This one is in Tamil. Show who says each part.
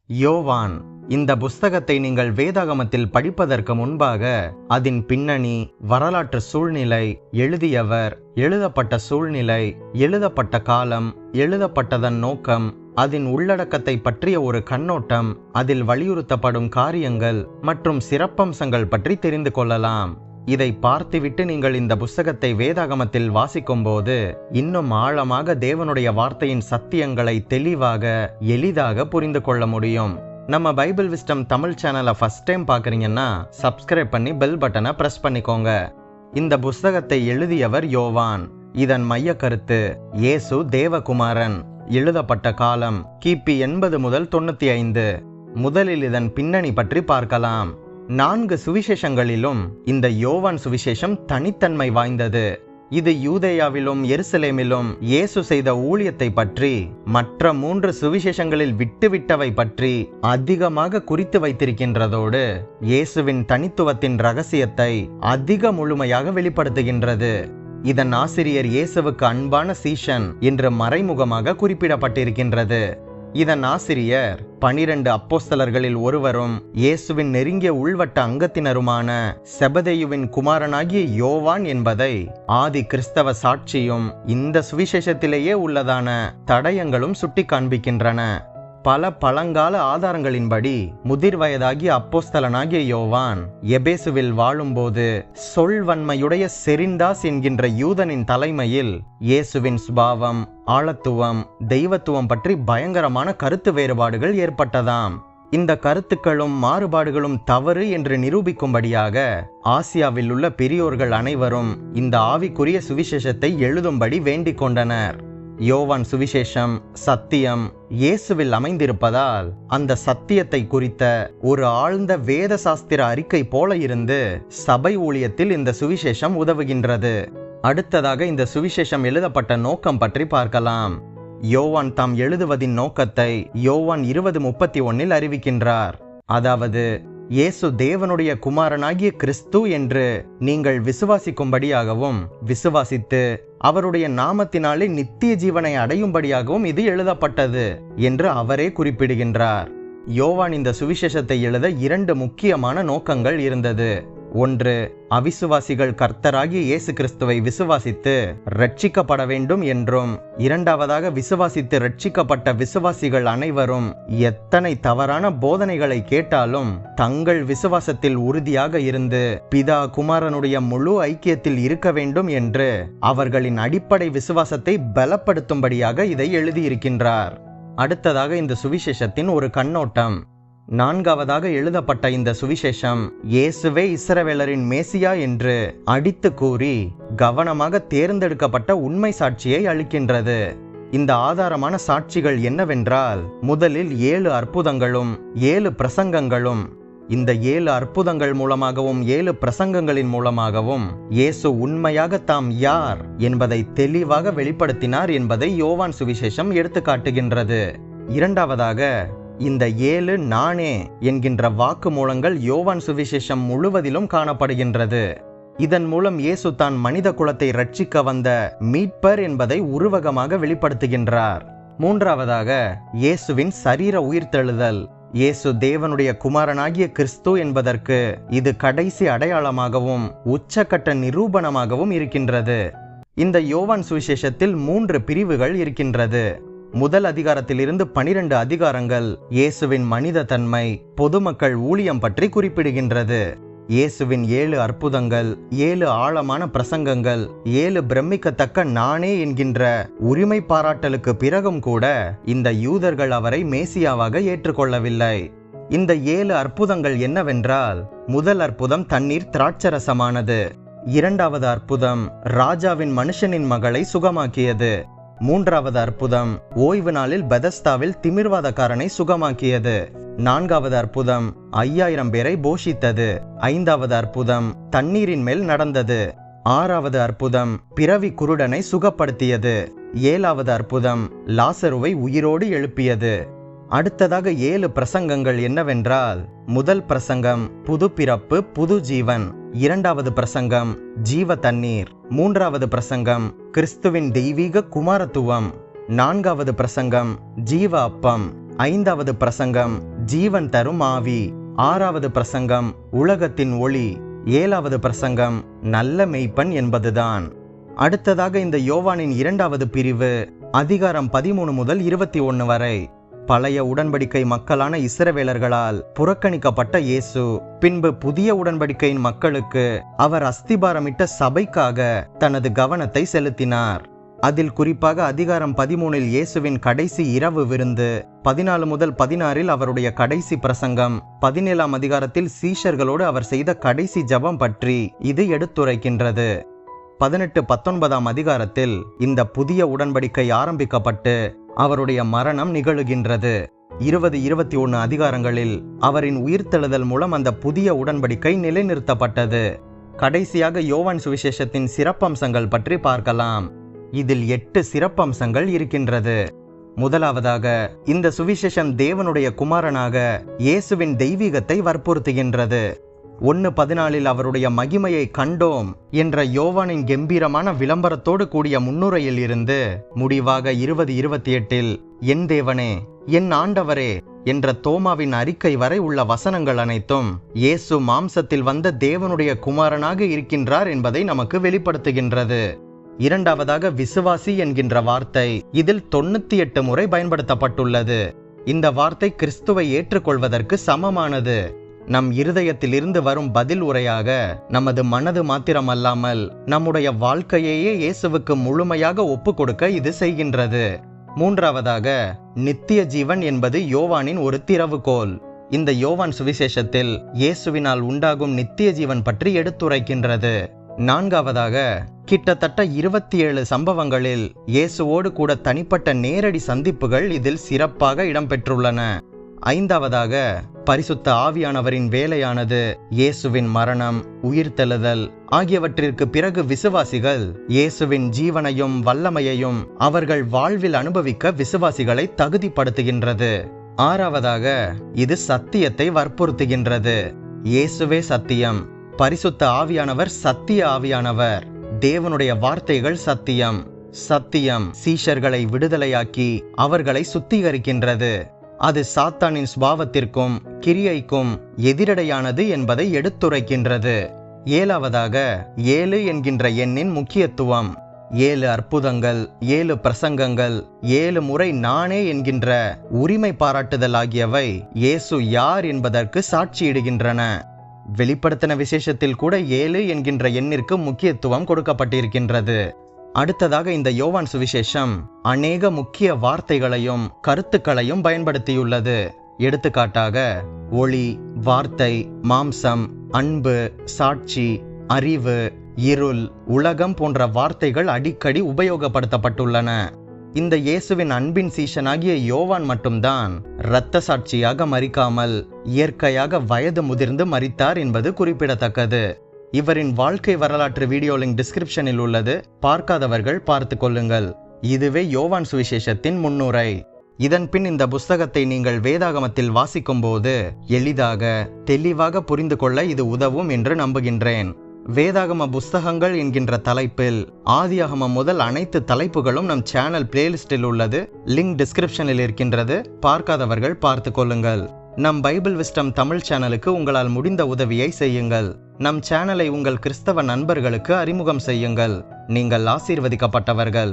Speaker 1: யோவான். இந்த புஸ்தகத்தை நீங்கள் வேதாகமத்தில் படிப்பதற்கு முன்பாக அதன் பின்னணி, வரலாற்று சூழ்நிலை, எழுதியவர், எழுதப்பட்ட சூழ்நிலை, எழுதப்பட்ட காலம், எழுதப்பட்டதன் நோக்கம், அதன் உள்ளடக்கத்தை பற்றிய ஒரு கண்ணோட்டம், அதில் வலியுறுத்தப்படும் காரியங்கள் மற்றும் சிறப்பம்சங்கள் பற்றி தெரிந்து கொள்ளலாம். இதை பார்த்துவிட்டு நீங்கள் இந்த புஸ்தகத்தை வேதாகமத்தில் வாசிக்கும் போது இன்னும் ஆழமாக தேவனுடைய வார்த்தையின் சத்தியங்களை தெளிவாக, எளிதாக புரிந்து கொள்ள முடியும். நம்ம பைபிள் விஸ்டம் தமிழ் சேனலை ஃபர்ஸ்ட் டைம் பார்க்குறீங்கன்னா சப்ஸ்கிரைப் பண்ணி பெல் பட்டனை பிரஸ் பண்ணிக்கோங்க. இந்த புஸ்தகத்தை எழுதியவர் யோவான். இதன் மைய கருத்து இயேசு தேவகுமாரன். எழுதப்பட்ட காலம் கிபி 80 முதல் 95. முதலில் இதன் பின்னணி பற்றி பார்க்கலாம். 4 சுவிசேஷங்களிலும் இந்த யோவான் சுவிசேஷம் தனித்தன்மை வாய்ந்தது. இது யூதேயாவிலும் எருசலேமிலும் இயேசு செய்த ஊழியத்தை பற்றி, மற்ற 3 சுவிசேஷங்களில் விட்டுவிட்டவை பற்றி அதிகமாக குறித்து வைத்திருக்கின்றதோடு இயேசுவின் தனித்துவத்தின் ரகசியத்தை அதிக முழுமையாக வெளிப்படுத்துகின்றது. இதன் ஆசிரியர் இயேசுவுக்கு அன்பான சீஷன் என்று மறைமுகமாக குறிப்பிடப்பட்டிருக்கின்றது. இதன் ஆசிரியர் 12 அப்போஸ்தலர்களில் ஒருவரும் இயேசுவின் நெருங்கிய உள்வட்ட அங்கத்தினருமான செபதேயுவின் குமாரனாகிய யோவான் என்பதை ஆதி கிறிஸ்தவ சாட்சியும் இந்த சுவிசேஷத்திலேயே உள்ளதான தடயங்களும் சுட்டி காண்பிக்கின்றன. பல பழங்கால ஆதாரங்களின்படி முதிர் வயதாகிய அப்போஸ்தலனாகிய யோவான் எபேசுவில் வாழும்போது சொல்வன்மையுடைய செரிந்தாஸ் என்கின்ற யூதனின் தலைமையில் இயேசுவின் சுபாவம், ஆழத்துவம், தெய்வத்துவம் பற்றி பயங்கரமான கருத்து வேறுபாடுகள் ஏற்பட்டதாம். இந்த கருத்துக்களும் மாறுபாடுகளும் தவறு என்று நிரூபிக்கும்படியாக ஆசியாவில் உள்ள பெரியோர்கள் அனைவரும் இந்த ஆவிக்குரிய சுவிசேஷத்தை எழுதும்படி வேண்டிக் கொண்டனர். யோவான் சுவிசேஷம் சத்தியம் இயேசுவில் அமைந்திருப்பதால் அந்த சத்தியத்தை குறித்த ஒரு ஆழ்ந்த வேத சாஸ்திர அறிக்கை போல இருந்து சபை ஊழியத்தில் இந்த சுவிசேஷம் உதவுகின்றது. அடுத்ததாக இந்த சுவிசேஷம் எழுதப்பட்ட நோக்கம் பற்றி பார்க்கலாம். யோவான் தாம் எழுதுவதின் நோக்கத்தை யோவான் 20:31 அறிவிக்கின்றார். அதாவது, இயேசு தேவனுடைய குமாரனாகிய கிறிஸ்து என்று நீங்கள் விசுவாசிக்கும்படியாகவும், விசுவாசித்து அவருடைய நாமத்தினாலே நித்திய ஜீவனை அடையும்படியாகவும் இது எழுதப்பட்டது என்று அவரே குறிப்பிடுகின்றார். யோவான் இந்த சுவிசேஷத்தை எழுத 2 முக்கியமான நோக்கங்கள் இருந்தது. ஒன்று, அவிசுவாசிகள் கர்த்தராகிய இயேசு கிறிஸ்துவை விசுவாசித்து ரட்சிக்கப்பட வேண்டும் என்றும், இரண்டாவதாக விசுவாசித்து ரட்சிக்கப்பட்ட விசுவாசிகள் அனைவரும் எத்தனை தவறான போதனைகளை கேட்டாலும் தங்கள் விசுவாசத்தில் உறுதியாக இருந்து பிதா குமாரனுடைய முழு ஐக்கியத்தில் இருக்க வேண்டும் என்று அவர்களின் அடிப்படை விசுவாசத்தை பலப்படுத்தும்படியாக இதை எழுதியிருக்கின்றார். அடுத்ததாக இந்த சுவிசேஷத்தின் ஒரு கண்ணோட்டம். 4வதாக எழுதப்பட்ட இந்த சுவிசேஷம் இயேசுவே இஸ்ரவேலரின் மேசியா என்று அடித்து கூறி கவனமாக தேர்ந்தெடுக்கப்பட்ட உண்மை சாட்சியை அளிக்கின்றது. இந்த ஆதாரமான சாட்சிகள் என்னவென்றால், முதலில் 7 அற்புதங்களும் 7 பிரசங்கங்களும். இந்த 7 அற்புதங்கள் மூலமாகவும் 7 பிரசங்கங்களின் மூலமாகவும் இயேசு உண்மையாக தாம் யார் என்பதை தெளிவாக வெளிப்படுத்தினார் என்பதை யோவான் சுவிசேஷம் எடுத்து காட்டுகின்றது. இரண்டாவதாக, இந்த 7 நானே என்கின்ற வாக்கு மூலங்கள் யோவான் சுவிசேஷம் முழுவதிலும் காணப்படுகின்றது. இதன் மூலம் இயேசு தான் மனித குலத்தை ரட்சிக்க வந்த மீட்பர் என்பதை உருவகமாக வெளிப்படுத்துகின்றார். மூன்றாவதாக, இயேசுவின் சரீர உயிர்த்தெழுதல். இயேசு தேவனுடைய குமாரனாகிய கிறிஸ்து என்பதற்கு இது கடைசி அடையாளமாகவும் உச்சக்கட்ட நிரூபணமாகவும் இருக்கின்றது. இந்த யோவான் சுவிசேஷத்தில் 3 பிரிவுகள் இருக்கின்றது. முதல் அதிகாரத்திலிருந்து 12 அதிகாரங்கள் இயேசுவின் மனித தன்மை, பொதுமக்கள் ஊழியம் பற்றி குறிப்பிடுகின்றது. இயேசுவின் 7 அற்புதங்கள், 7 ஆழமான பிரசங்கங்கள், 7 பிரமிக்கத்தக்க நானே என்கின்ற உரிமை பாராட்டலுக்கு பிறகும் கூட இந்த யூதர்கள் அவரை மேசியாவாக ஏற்றுக்கொள்ளவில்லை. இந்த 7 அற்புதங்கள் என்னவென்றால், முதல் அற்புதம் தண்ணீர் திராட்சரசமானது. இரண்டாவது அற்புதம் ராஜாவின் மனுஷனின் மகளை சுகமாக்கியது. மூன்றாவது அற்புதம் ஓய்வு நாளில் பெதஸ்தாவில் திமிர்வாதக்காரனை சுகமாக்கியது. நான்காவது அற்புதம் 5000 பேரை போஷித்தது. ஐந்தாவது அற்புதம் தண்ணீரின் மேல் நடந்தது. ஆறாவது அற்புதம் பிறவி குருடனை சுகப்படுத்தியது. ஏழாவது அற்புதம் லாசருவை உயிரோடு எழுப்பியது. அடுத்ததாக 7 பிரசங்கங்கள் என்னவென்றால், முதல் பிரசங்கம் புது பிறப்பு, புது ஜீவன். இரண்டாவது பிரசங்கம் ஜீவ தண்ணீர். மூன்றாவது பிரசங்கம் கிறிஸ்துவின் தெய்வீக குமாரத்துவம். நான்காவது பிரசங்கம் ஜீவ அப்பம். ஐந்தாவது பிரசங்கம் ஜீவன் தரும் ஆவி. 6வது பிரசங்கம் உலகத்தின் ஒளி. 7வது பிரசங்கம் நல்ல மெய்ப்பன் என்பதுதான். அடுத்ததாக இந்த யோவானின் 2வது பிரிவு அதிகாரம் 13 முதல் 21 வரை. பழைய உடன்படிக்கை மக்களான இஸ்ரவேலர்களால் புறக்கணிக்கப்பட்ட இயேசு பின்பு புதிய உடன்படிக்கையின் மக்களுக்கு அவர் அஸ்திபாரமிட்ட சபைக்காக தனது கவனத்தை செலுத்தினார். அதில் குறிப்பாக அதிகாரம் 13 இயேசுவின் கடைசி இரவு விருந்து, 14 முதல் 16 அவருடைய கடைசி பிரசங்கம், 17 அதிகாரத்தில் சீஷர்களோடு அவர் செய்த கடைசி ஜெபம் பற்றி இது எடுத்துரைக்கின்றது. 18-19 அதிகாரத்தில் இந்த புதிய உடன்படிக்கை ஆரம்பிக்கப்பட்டு அவருடைய மரணம் நிகழுகின்றது. 20-21 அதிகாரங்களில் அவரின் உயிர்த்தெழுதல் மூலம் அந்த புதிய உடன்படிக்கை நிலைநிறுத்தப்பட்டது. கடைசியாக யோவான் சுவிசேஷத்தின் சிறப்பம்சங்கள் பற்றி பார்க்கலாம். இதில் 8 சிறப்பம்சங்கள் இருக்கின்றது. முதலாவதாக, இந்த சுவிசேஷம் தேவனுடைய குமாரனாக இயேசுவின் தெய்வீகத்தை வற்புறுத்துகின்றது. 1:14 அவருடைய மகிமையை கண்டோம் என்ற யோவானின் கம்பீரமான விளம்பரத்தோடு கூடிய முன்னுரையில் இருந்து முடிவாக 20:28 என் தேவனே என் ஆண்டவரே என்ற தோமாவின் அறிக்கை வரை உள்ள வசனங்கள் அனைத்தும் இயேசு மாம்சத்தில் வந்த தேவனுடைய குமாரனாக இருக்கின்றார் என்பதை நமக்கு வெளிப்படுத்துகின்றது. இரண்டாவதாக, விசுவாசி என்கின்ற வார்த்தை இதில் 98 முறை பயன்படுத்தப்பட்டுள்ளது. இந்த வார்த்தை கிறிஸ்துவை ஏற்றுக்கொள்வதற்கு சமமானது. நம் இருதயத்திலிருந்து வரும் பதில் உரையாக நமது மனது மாத்திரமல்லாமல் நம்முடைய வாழ்க்கையையே இயேசுவுக்கு முழுமையாக ஒப்பு கொடுக்க இது செய்கின்றது. மூன்றாவதாக, நித்திய ஜீவன் என்பது யோவானின் ஒரு திறவுகோல். இந்த யோவான் சுவிசேஷத்தில் இயேசுவினால் உண்டாகும் நித்திய ஜீவன் பற்றி எடுத்துரைக்கின்றது. நான்காவதாக, கிட்டத்தட்ட 27 சம்பவங்களில் இயேசுவோடு கூட தனிப்பட்ட நேரடி சந்திப்புகள் இதில் சிறப்பாக இடம்பெற்றுள்ளன. ஐந்தாவதாக, பரிசுத்த ஆவியானவரின் வேலையானது இயேசுவின் மரணம், உயிர்த்தெழுதல் ஆகியவற்றிற்கு பிறகு விசுவாசிகள் இயேசுவின் ஜீவனையும் வல்லமையையும் அவர்கள் வாழ்வில் அனுபவிக்க விசுவாசிகளை தகுதிப்படுத்துகின்றது. ஆறாவதாக, இது சத்தியத்தை வற்புறுத்துகின்றது. இயேசுவே சத்தியம், பரிசுத்த ஆவியானவர் சத்திய ஆவியானவர், தேவனுடைய வார்த்தைகள் சத்தியம். சத்தியம் சீஷர்களை விடுதலையாக்கி அவர்களை சுத்திகரிக்கின்றது. அது சாத்தானின் சுபாவத்திற்கும் கிரியைக்கும் எதிரடையானது என்பதை எடுத்துரைக்கின்றது. ஏழாவதாக, 7 என்கின்ற எண்ணின் முக்கியத்துவம். 7 அற்புதங்கள், 7 பிரசங்கங்கள், 7 முறை நானே என்கின்ற உரிமை பாராட்டுதல் ஆகியவை இயேசு யார் என்பதற்கு சாட்சியிடுகின்றன. வெளிப்படுத்தின விசேஷத்தில் கூட 7 என்கின்ற எண்ணிற்கு முக்கியத்துவம் கொடுக்கப்பட்டிருக்கின்றது. அடுத்ததாக, இந்த யோவான் சுவிசேஷம் அநேக முக்கிய வார்த்தைகளையும் கருத்துக்களையும் பயன்படுத்தியுள்ளது. எடுத்துக்காட்டாக, ஒளி, வார்த்தை, மாம்சம், அன்பு, சாட்சி, அறிவு, இருள், உலகம் போன்ற வார்த்தைகள் அடிக்கடி உபயோகப்படுத்தப்பட்டுள்ளன. இந்த இயேசுவின் அன்பின் சீஷனாகிய யோவான் மட்டும்தான் இரத்த சாட்சியாக மரிக்காமல் இயற்கையாக வயது முதிர்ந்து மரித்தார் என்பது குறிப்பிடத்தக்கது. இவரின் வாழ்க்கை வரலாற்று வீடியோ லிங்க் டிஸ்கிரிப்ஷனில் உள்ளது, பார்க்காதவர்கள் பார்த்து கொள்ளுங்கள். இதுவே யோவான் சுவிசேஷத்தின் முன்னுரை. இதன் பின் இந்த புஸ்தகத்தை நீங்கள் வேதாகமத்தில் வாசிக்கும் போது எளிதாக தெளிவாக புரிந்து கொள்ள இது உதவும் என்று நம்புகின்றேன். வேதாகம புஸ்தகங்கள் என்கின்ற தலைப்பில் ஆதியாகமம் முதல் அனைத்து தலைப்புகளும் நம் சேனல் பிளேலிஸ்டில் உள்ளது. லிங்க் டிஸ்கிரிப்ஷனில் இருக்கின்றது, பார்க்காதவர்கள் பார்த்து கொள்ளுங்கள். நம் பைபிள் விஸ்டம் தமிழ் சேனலுக்கு உங்களால் முடிந்த உதவியை செய்யுங்கள். நம் சேனலை உங்கள் கிறிஸ்தவ நண்பர்களுக்கு அறிமுகம் செய்யுங்கள். நீங்கள் ஆசீர்வதிக்கப்பட்டவர்கள்.